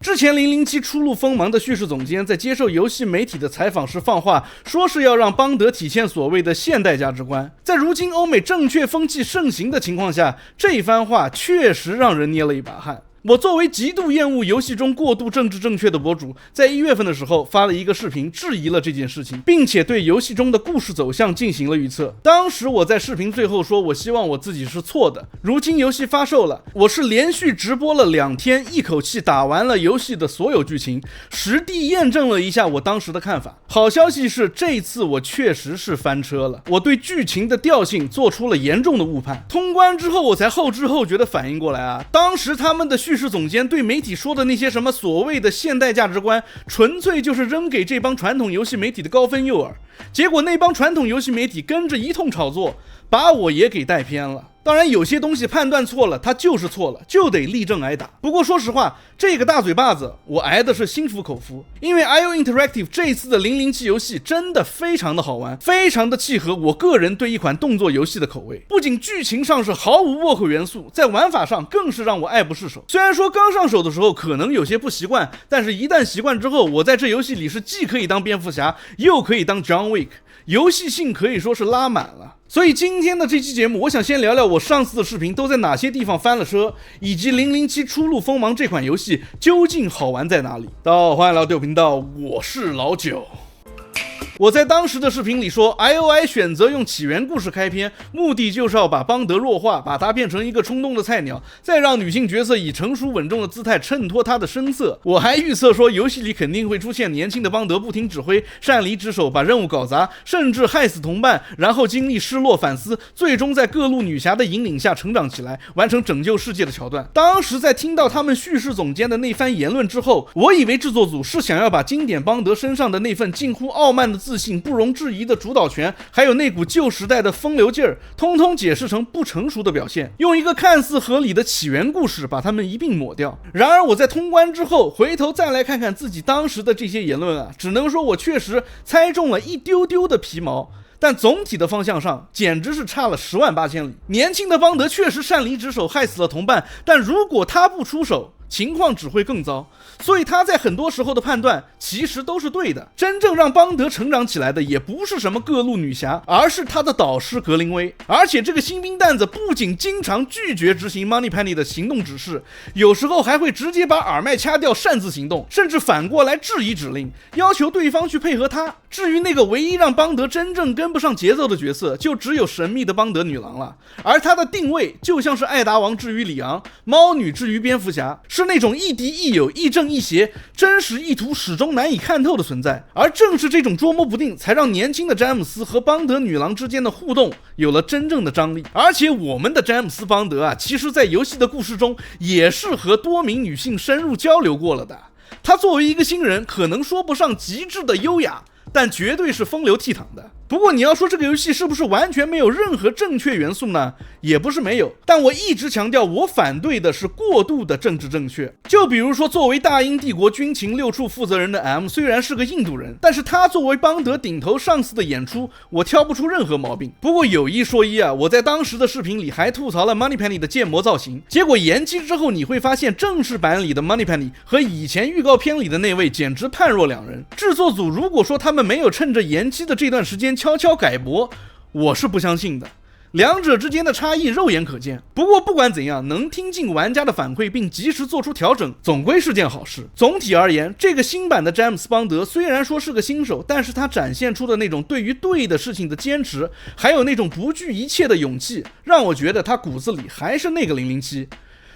之前007初露鋒芒的叙事總監在接受游戲媒体的採訪時放話，說是要讓邦德體现所謂的现代價值觀。在如今歐美正確風氣盛行的情況下，這番話確實讓人捏了一把汗。我作為極度厭惡遊戲中過度政治正確的博主，在1月份的時候發了一個視頻質疑了這件事情，並且對遊戲中的故事走向進行了預測。當時我在視頻最後說，我希望我自己是錯的。如今遊戲發售了，我是連續直播了2天，一口氣打完了遊戲的所有劇情，實地驗證了一下我當時的看法。好消息是，這一次我確實是翻車了，我對劇情的調性做出了嚴重的誤判。通關之後，我才後知後覺的反應過來啊，當時他們的敘事總監對媒體說的那些什麼所謂的現代價值觀，純粹就是扔給這幫傳統遊戲媒體的高分誘餌。結果那幫傳統遊戲媒體跟着一通炒作，把我也給帶偏了。當然有些東西判斷錯了，它就是錯了，就得立正挨打。不過說實話，這個大嘴巴子我挨的是心服口服，因為 IO Interactive 這次的007遊戲真的非常的好玩，非常的契合我個人對一款動作遊戲的口味。不僅劇情上是毫無倭寇元素，在玩法上更是讓我愛不釋手。虽然說剛上手的时候可能有些不習慣，但是一旦習慣之後，我在這遊戲裡是既可以當蝙蝠俠，又可以當 John Wick， 遊戲性可以說是拉滿了。所以今天的這期節目，我想先聊聊我上次的視頻都在哪些地方翻了車，以及007初露鋒芒這款遊戲究竟好玩在哪裡。大家好，歡迎來到豆頻道，我是老九。我在當時的視頻裡說 ，IOI 選擇用起源故事開篇，目的就是要把邦德弱化，把他變成一個衝動的菜鳥，再讓女性角色以成熟穩重的姿態襯托他的聲色。我還預測說，遊戲裡肯定會出現年輕的邦德不聽指揮，擅離職守，把任務搞砸，甚至害死同伴，然後經歷失落反思，最終在各路女俠的引領下成長起來，完成拯救世界的橋段。當時在聽到他們敘事總監的那番言論之後，我以為制作組是想要把經典邦德身上的那份近乎傲慢的自信、不容置疑的主導權，還有那股舊時代的風流勁兒，通通解釋成不成熟的表現，用一個看似合理的起源故事把他們一併抹掉。然而我在通關之後回頭再來看看自己當時的這些言論啊，只能說我確實猜中了一丟丢的皮毛，但總體的方向上簡直是差了10萬8千里。年輕的邦德確實擅離職守，害死了同伴，但如果他不出手，情況只會更糟，所以他在很多時候的判斷其實都是对的。真正讓邦德成長起來的也不是什麼各路女俠，而是他的導師格林威。而且這個新兵蛋子不僅經常拒絕執行 Moneypenny 的行動指示，有時候還會直接把耳麥掐掉擅自行動，甚至反過來質疑指令，要求對方去配合他。至於那個唯一讓邦德真正跟不上節奏的角色，就只有神秘的邦德女郎了。而他的定位就像是艾達王至於里昂，貓女至於蝙蝠俠，是那種亦敌亦友、亦正亦邪、真實意圖始終難以看透的存在。而正是這種捉摸不定，才讓年輕的詹姆斯和邦德女郎之間的互動有了真正的張力。而且我們的詹姆斯邦德啊，其實在游戲的故事中也是和多名女性深入交流過了的。他作為一個新人，可能說不上極致的優雅，但絕對是風流倜儻的。不過你要說這個遊戲是不是完全沒有任何正確元素呢？也不是沒有，但我一直強調，我反對的是過度的政治正確。就比如說，作為大英帝國軍情6處負責人的 M 雖然是個印度人，但是他作為邦德頂頭上司的演出，我挑不出任何毛病。不過有一說一啊，我在當時的視頻裡還吐槽了 Moneypenny 的建模造型，結果延期之後你會發現，正式版裡的 Moneypenny 和以前預告片裡的那位簡直判若兩人。制作組如果說他們沒有趁着延期的這段時間悄悄改模，我是不相信的。两者之間的差異肉眼可見。不過不管怎樣，能听进玩家的反馈并及時做出調整，總歸是件好事。總體而言，這個新版的詹姆斯邦德雖然說是個新手，但是他展現出的那種對於對的事情的堅持，還有那種不懼一切的勇氣，讓我覺得他骨子裡還是那個007。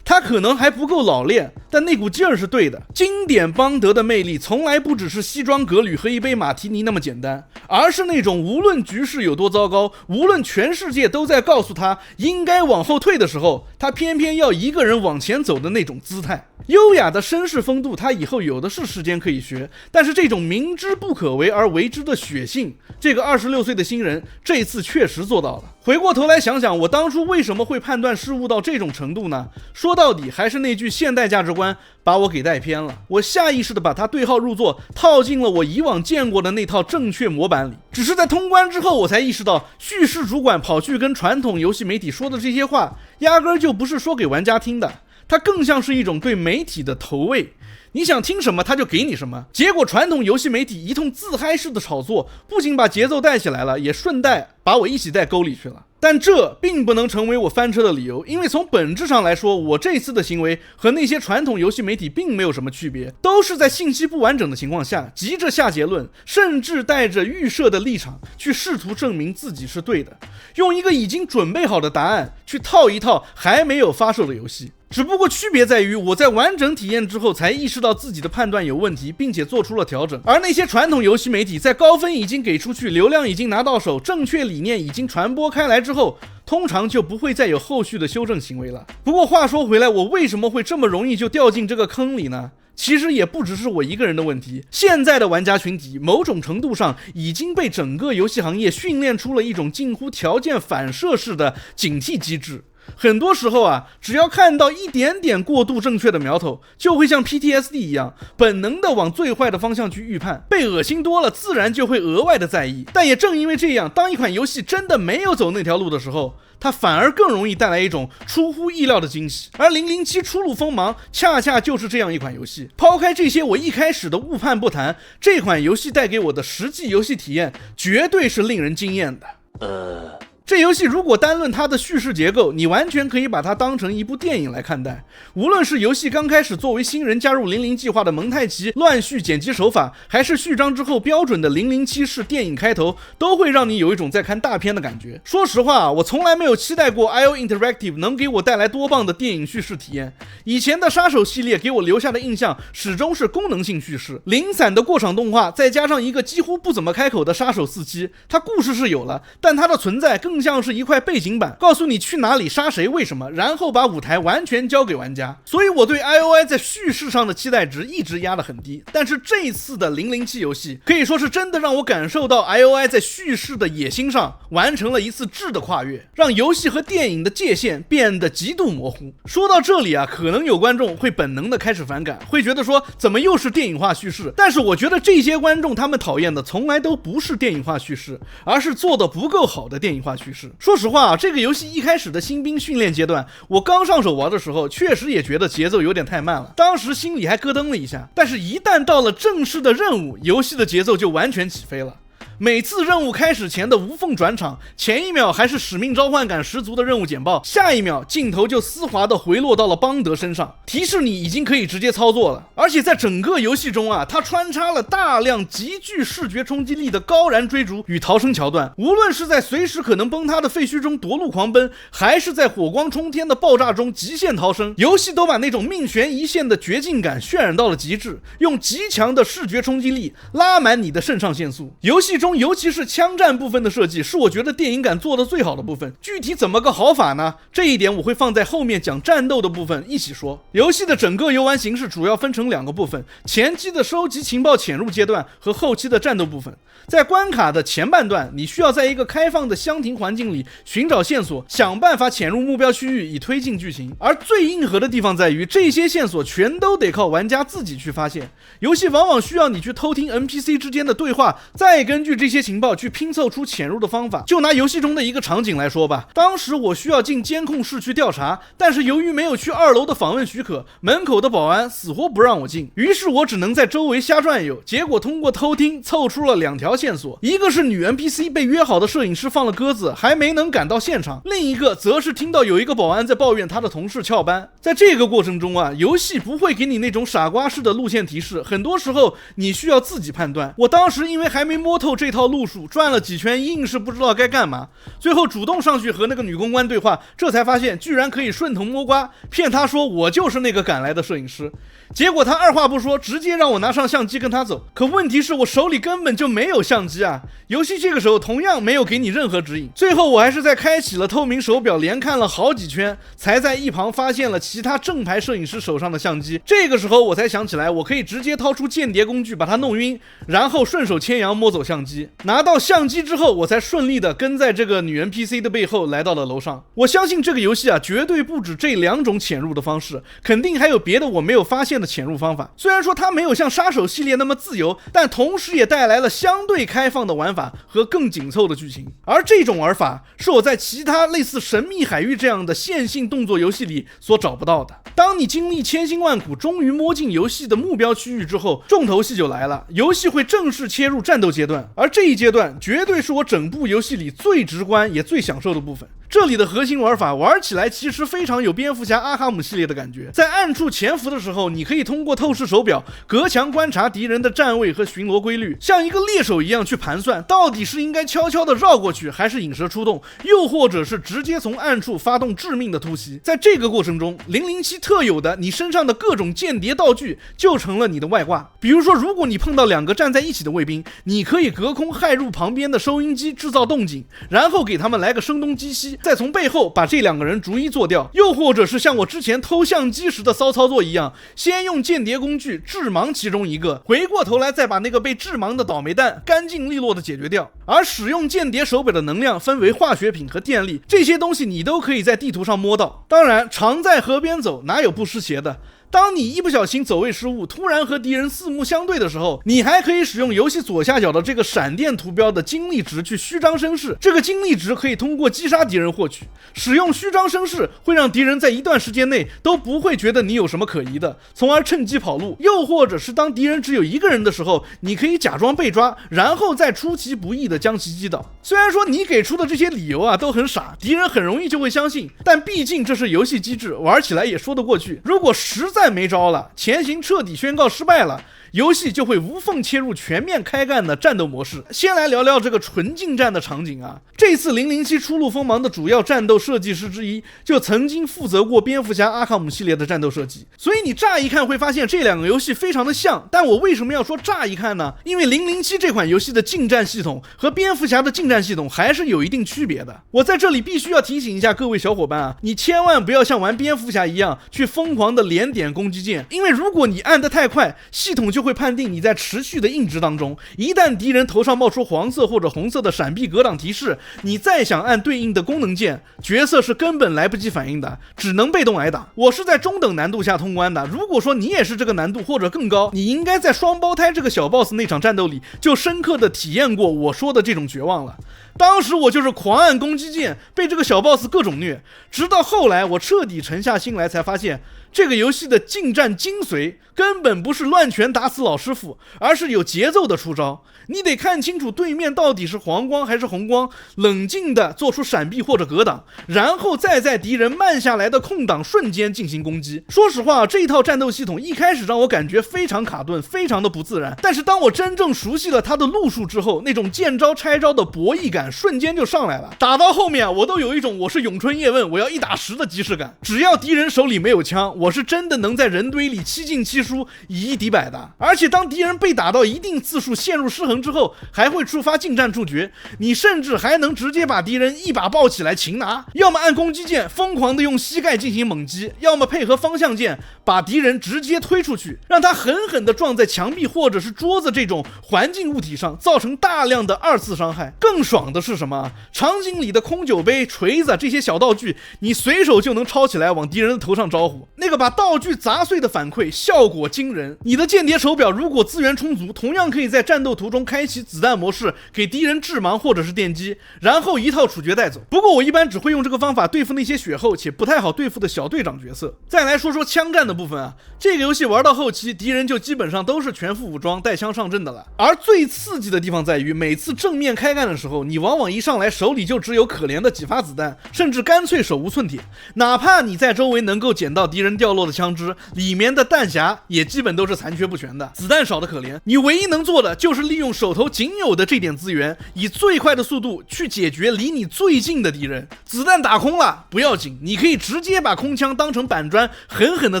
他可能還不夠老練，但那股勁兒是對的。經典邦德的魅力從來不只是西裝革履和一杯馬提尼那麼簡單，而是那種無論局勢有多糟糕，無論全世界都在告訴他應該往後退的時候，他偏偏要一個人往前走的那種姿態。優雅的紳士風度他以後有的是時間可以學，但是這種明知不可為而為之的血性，這個26歲的新人這次確實做到了。回過頭來想想，我當初為什麼會判斷失誤到這種程度呢？說到底還是那句現代價值觀把我給帶偏了。我下意識地把它對號入座，套進了我以往見過的那套正確模板裡。只是在通關之後，我才意識到敘事主管跑去跟傳統遊戲媒體說的這些話，壓根兒就不是說給玩家聽的，它更像是一種對媒體的投餵。你想聽什麼他就給你什麼。結果傳統遊戲媒體一通自嗨式的炒作，不僅把節奏帶起來了，也順帶把我一起帶溝裡去了。但這並不能成為我翻車的理由，因為從本質上來說，我這次的行為和那些傳統遊戲媒體並沒有什麼區別，都是在信息不完整的情況下急着下結論，甚至帶着預設的立場去試圖證明自己是對的，用一個已經準備好的答案去套一套還沒有發售的遊戲。只不過區別在於，我在完整體驗之後才意識到自己的判斷有問題，並且做出了調整。而那些傳統游戲媒體在高分已經給出去，流量已經拿到手，正確理念已經傳播開來之後，通常就不會再有後續的修正行為了。不過話說回來，我為什麼會這麼容易就掉進這個坑裡呢？其實也不只是我一個人的問題，現在的玩家群體某種程度上已經被整個遊戲行業訓練出了一種近乎條件反射式的警惕機制。很多時候啊，只要看到一點點過度正確的苗頭，就會像 PTSD 一樣，本能的往最壞的方向去預判。被惡心多了，自然就會額外的在意。但也正因為這樣，當一款遊戲真的沒有走那條路的時候，它反而更容易帶來一種出乎意料的驚喜。而007初露鋒芒恰恰就是這樣一款遊戲。拋開這些我一開始的誤判不談，這款遊戲帶給我的實際遊戲體驗絕對是令人驚豔的。這遊戲如果單論它的敘事結構，你完全可以把它當成一部電影來看待。無論是遊戲剛開始作為新人加入00計劃的蒙太奇亂序剪輯手法，還是序章之後標準的007式電影開頭，都會讓你有一種在看大片的感覺。說實話，我從來沒有期待過 IO Interactive 能給我帶來多棒的電影敘事體驗。以前的殺手系列給我留下的印象始終是功能性敘事，零散的過場動畫，再加上一個幾乎不怎麼開口的殺手47，它故事是有了，但它的存在更像是一塊背景板，告訴你去哪裡殺誰為什麼，然後把舞台完全交給玩家。所以我对 IOI 在敘事上的期待值一直壓得很低，但是這一次的007遊戲可以說是真的讓我感受到 IOI 在敘事的野心上完成了一次質的跨越，讓遊戲和電影的界限變得極度模糊。說到這裡啊，可能有觀眾會本能的開始反感，會覺得說怎麼又是電影化敘事？但是我覺得這些觀眾他們討厭的從來都不是電影化敘事，而是做得不夠好的電影化敘事。說實話啊，這個遊戲一開始的新兵訓練階段，我剛上手玩的時候，確實也覺得節奏有點太慢了，當時心裡還咯噔了一下。但是一旦到了正式的任務，遊戲的節奏就完全起飛了。每次任務開始前的無縫轉場，前一秒還是使命召喚感十足的任務簡報，下一秒鏡頭就絲滑地回落到了邦德身上，提示你已經可以直接操作了。而且在整個遊戲中啊，它穿插了大量極具視覺衝擊力的高燃追逐與逃生橋段，無論是在隨時可能崩塌的廢墟中奪路狂奔，還是在火光衝天的爆炸中極限逃生，遊戲都把那種命懸一線的絕境感渲染到了極致，用極強的視覺衝擊力拉滿你的腎上腺素。遊戲中尤其是槍戰部分的設計，是我覺得電影感做得最好的部分。具體怎麼個好法呢？這一點我會放在後面講戰鬥的部分一起說。遊戲的整個遊玩形式主要分成兩個部分，前期的收集情報潛入階段和後期的戰鬥部分。在關卡的前半段，你需要在一個開放的箱庭環境裡尋找線索，想辦法潛入目標區域以推進劇情。而最硬核的地方在於，這些線索全都得靠玩家自己去發現。遊戲往往需要你去偷聽 NPC 之間的對話，再根據這些情報去拼湊出潛入的方法。就拿遊戲中的一個場景來說吧，當時我需要進監控室去調查，但是由於沒有去2樓的訪問許可，門口的保安死活不讓我進，於是我只能在周圍瞎轉悠。結果通過偷聽湊出了2條線索，一個是女 NPC 被約好的攝影師放了鴿子，還沒能趕到現場，另一個則是聽到有一個保安在抱怨他的同事翹班。在這個過程中啊，遊戲不會給你那種傻瓜式的路線提示，很多時候你需要自己判斷。我當時因為還沒摸透這套路數，轉了幾圈硬是不知道該幹嘛，最後主動上去和那個女公關對話，這才發現居然可以順藤摸瓜，騙她說我就是那個趕來的攝影師。結果他二話不說，直接讓我拿上相機跟他走。可問題是我手裡根本就沒有相機啊！遊戲這個時候同樣沒有給你任何指引。最後我還是在開啟了透明手錶，連看了好幾圈，才在一旁發現了其他正牌攝影師手上的相機。這個時候我才想起來，我可以直接掏出間諜工具把他弄暈，然後順手牽羊摸走相機。拿到相機之後，我才順利的跟在這個女 NPC 的背後來到了樓上。我相信這個遊戲啊，絕對不止這2種潛入的方式，肯定還有別的我沒有發現的的潛入方法。雖然說它沒有像殺手系列那麼自由，但同時也帶來了相對開放的玩法和更緊湊的劇情。而這種玩法是我在其他類似神秘海域這樣的線性動作遊戲裡所找不到的。當你經歷千辛萬苦，終於摸進遊戲的目標區域之後，重頭戲就來了，遊戲會正式切入戰鬥階段，而這一階段絕對是我整部遊戲裡最直觀也最享受的部分。這裡的核心玩法玩起來其實非常有蝙蝠俠阿卡姆系列的感覺。在暗處潛伏的時候，你可以通過透視手表隔牆觀察敵人的站位和巡邏規律，像一個獵手一樣去盤算到底是應該悄悄地繞過去，還是引蛇出洞，又或者是直接從暗處發動致命的突襲。在這個過程中，007特有的你身上的各種間諜道具就成了你的外掛。比如說，如果你碰到2個站在一起的衛兵，你可以隔空駭入旁邊的收音機制造動靜，然後給他們来個声東擊西，再從背後把这2個人逐一做掉。又或者是像我之前偷相機時的騷操作一樣，先用間諜工具致盲其中一個，回過頭來再把那個被致盲的倒霉蛋乾淨利落的解決掉。而使用间諜手表的能量分為化學品和電力，這些東西你都可以在地圖上摸到。當然，常在河邊走，哪有不濕鞋的？當你一不小心走位失誤，突然和敵人四目相對的時候，你還可以使用遊戲左下角的這個閃電圖標的精力值去虛張聲勢。這個精力值可以通過擊殺敵人獲取，使用虛張聲勢會讓敵人在一段時間內都不會覺得你有什麼可疑的，從而趁機跑路。又或者是當敵人只有1個人的時候，你可以假裝被抓，然後再出其不意的將其擊倒。雖然說你給出的這些理由啊都很傻，敵人很容易就會相信，但畢竟這是遊戲機制，玩起來也說得過去。如果實在沒招了，前行徹底宣告失敗了，遊戲就會無縫切入全面開幹的戰鬥模式。先來聊聊這個純近戰的場景啊。這次007初露鋒芒的主要戰鬥設計師之一，就曾經負責過蝙蝠俠阿卡姆系列的戰鬥設計。所以你乍一看會發現這2個遊戲非常的像，但我為什麼要說乍一看呢？因為007這款遊戲的近戰系統和蝙蝠俠的近戰系統還是有一定區別的。我在這裡必須要提醒一下各位小夥伴啊，你千萬不要像玩蝙蝠俠一樣去瘋狂的連點攻擊鍵，因為如果你按得太快，系統就會判定你在持續的硬直當中。一旦敵人頭上冒出黃色或者紅色的閃避格擋提示，你再想按對應的功能鍵，角色是根本來不及反應的，只能被動挨打。我是在中等難度下通關的，如果說你也是這個難度或者更高，你應該在雙胞胎這個小 boss 那場戰鬥裡就深刻的體驗過我說的這種絕望了。當時我就是狂按攻擊鍵，被這個小 boss 各種虐，直到後來我徹底沉下心來，才發現這個遊戲的近戰精髓根本不是亂拳打死老師傅，而是有節奏的出招。你得看清楚对面到底是黃光還是紅光，冷靜地做出閃避或者格擋，然後再在敵人慢下來的空檔瞬間進行攻擊。說實話，這一套戰鬥系統一開始讓我感覺非常卡頓，非常的不自然，但是當我真正熟悉了它的路數之後，那種見招拆招的博弈感瞬間就上來了。打到後面我都有一種我是咏春叶問，我要1打10的即视感。只要敌人手裡沒有槍，我是真的能在人堆裡7進7輸，以1敵100的。而且當敌人被打到一定次數陷入失衡之後，還會觸發近戰觸覺，你甚至還能直接把敵人一把抱起來擒拿，要麼按攻擊鍵瘋狂的用膝蓋進行猛擊，要麼配合方向鍵把敵人直接推出去，讓他狠狠地撞在牆壁或者是桌子這種環境物體上，造成大量的2次傷害。更爽的是什麼？场景裡的空酒杯、錘子這些小道具，你隨手就能抄起來往敵人的頭上招呼，那個把道具砸碎的反饋效果驚人。你的間諜手表如果資源充足，同樣可以在戰鬥途中開啟子彈模式，給敵人致盲或者是電擊，然後一套處決帶走。不過我一般只會用這個方法對付那些血厚且不太好對付的小隊長角色。再來說說槍戰的部分啊，這個遊戲玩到後期，敵人就基本上都是全副武裝帶槍上陣的了。而最刺激的地方在於，每次正面開幹的時候，你往往一上來手裡就只有可憐的幾發子彈，甚至乾脆手無寸鐵。哪怕你在周圍能夠撿到敵人掉落的槍支，裡面的彈匣也基本都是殘缺不全的，子彈少得可憐。你唯一能做的就是利用手头仅有的这點資源，以最快的速度去解決離你最近的敵人。子彈打空了不要緊，你可以直接把空槍當成板磚狠狠地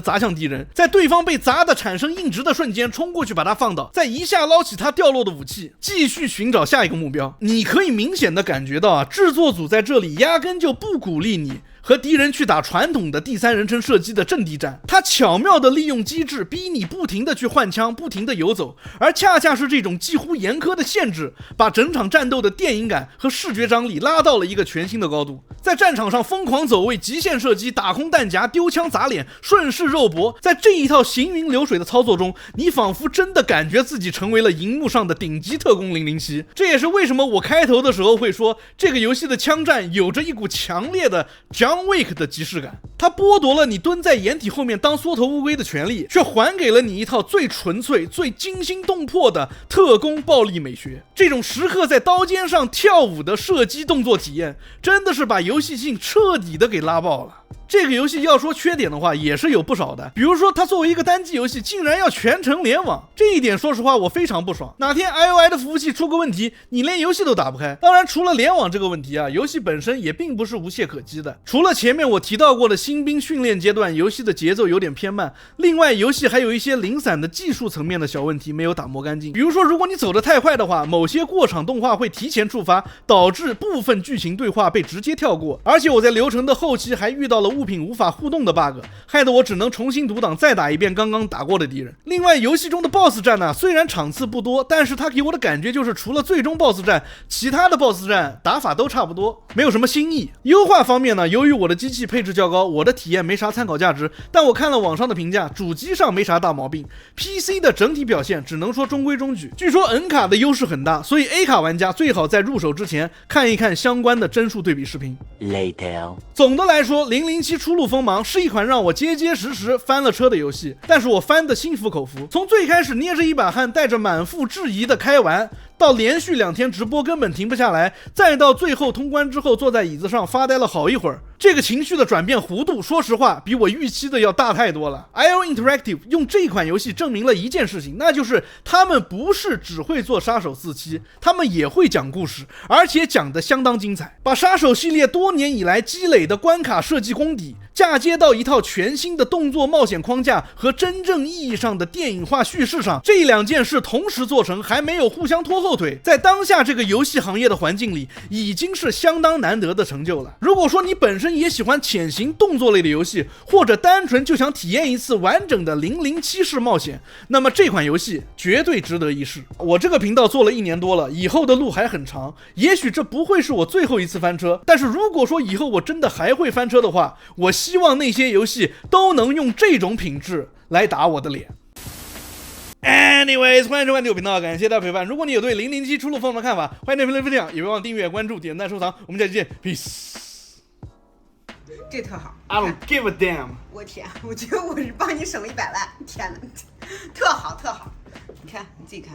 砸向敵人，在對方被砸的產生硬直的瞬間衝過去把他放倒，再一下撈起他掉落的武器，繼續尋找下一個目標。你可以明顯的感覺到啊，制作組在這裡壓根就不鼓勵你和敵人去打傳統的第三人稱射擊的陣地戰。它巧妙地利用機制，逼你不停地去換槍，不停地游走，而恰恰是這種幾乎嚴苛的限制，把整場戰鬥的電影感和視覺張力拉到了一個全新的高度。在戰場上瘋狂走位、極限射擊、打空彈夾、丟槍砸臉、順勢肉搏，在這一套行雲流水的操作中，你仿佛真的感覺自己成為了熒幕上的頂級特工007。這也是為什麼我開頭的時候會說，這個遊戲的槍戰有着一股強烈的 John Wick 的即視感。它剝奪了你蹲在掩體後面當縮頭烏龜的權利，卻還給了你一套最純粹、最驚心動魄的特工暴力美學。這種時刻在刀尖上跳舞的射擊動作體驗，真的是把遊戲性徹底的給拉爆了。这個遊戲要說缺點的話也是有不少的，比如說它作為一個單機遊戲竟然要全程聯網，這一點說實話我非常不爽。哪天 IOI 的服務器出個問題，你連遊戲都打不開。當然除了聯網這個問題啊，遊戲本身也並不是無懈可擊的。除了前面我提到過的新兵訓練階段遊戲的節奏有點偏慢，另外遊戲還有一些零散的技術層面的小問題沒有打磨乾淨。比如說如果你走得太快的話，某些過場動畫會提前觸發，導致部分劇情對話被直接跳過。而且我在流程的後期還遇到了物品无法互动的 bug， 害得我只能重新读檔再打一遍刚剛打過的敌人。另外遊戲中的 BOSS 戰呢，雖然場次不多，但是它給我的感覺就是除了最終 BOSS 戰，其他的 BOSS 戰打法都差不多，沒有什麼新意。優化方面呢，由於我的機器配置較高，我的體驗沒啥參考價值，但我看了網上的評價，主機上沒啥大毛病， PC 的整體表現只能說中規中矩。據說 N 卡的優勢很大，所以 A 卡玩家最好在入手之前看一看相關的帧數對比視頻。Later。總的來說，007初露鋒芒是一款讓我結結實實翻了車的遊戲，但是我翻得心服口服。從最開始捏着一把汗，帶着滿腹質疑的開完，到連續2天直播根本停不下來，再到最後通關之後坐在椅子上發呆了好一會兒，這個情緒的轉變弧度，說實話比我預期的要大太多了。IO Interactive 用這款遊戲證明了一件事情，那就是他們不是只會做殺手4-7，他們也會講故事，而且講得相當精彩，把殺手系列多年以來積累的關卡設計功底嫁接到一套全新的動作冒險框架和真正意義上的電影化敘事上，這2件事同時做成，還沒有互相拖後腿，在當下這個遊戲行業的環境裡，已經是相當難得的成就了。如果說你本身也喜歡潛行動作類的遊戲，或者單純就想體驗一次完整的007式冒險，那麼這款遊戲絕對值得一試。我這個頻道做了1年多了，以後的路還很長，也許這不會是我最後一次翻車，但是如果說以後我真的還會翻車的話，我希望那些遊戲都能用這種品質來打我的臉。Anyways， 歡迎收看這個頻道，感謝大家陪伴。如果你有對007初露鋒芒的看法，歡迎在評論分享，也別忘訂閱、關注、點讚、收藏。我們下期見 ，peace。這特好 I don't give a damn。我天，我覺得我是幫你省了100萬，天哪，特好特好。你看，你自己看。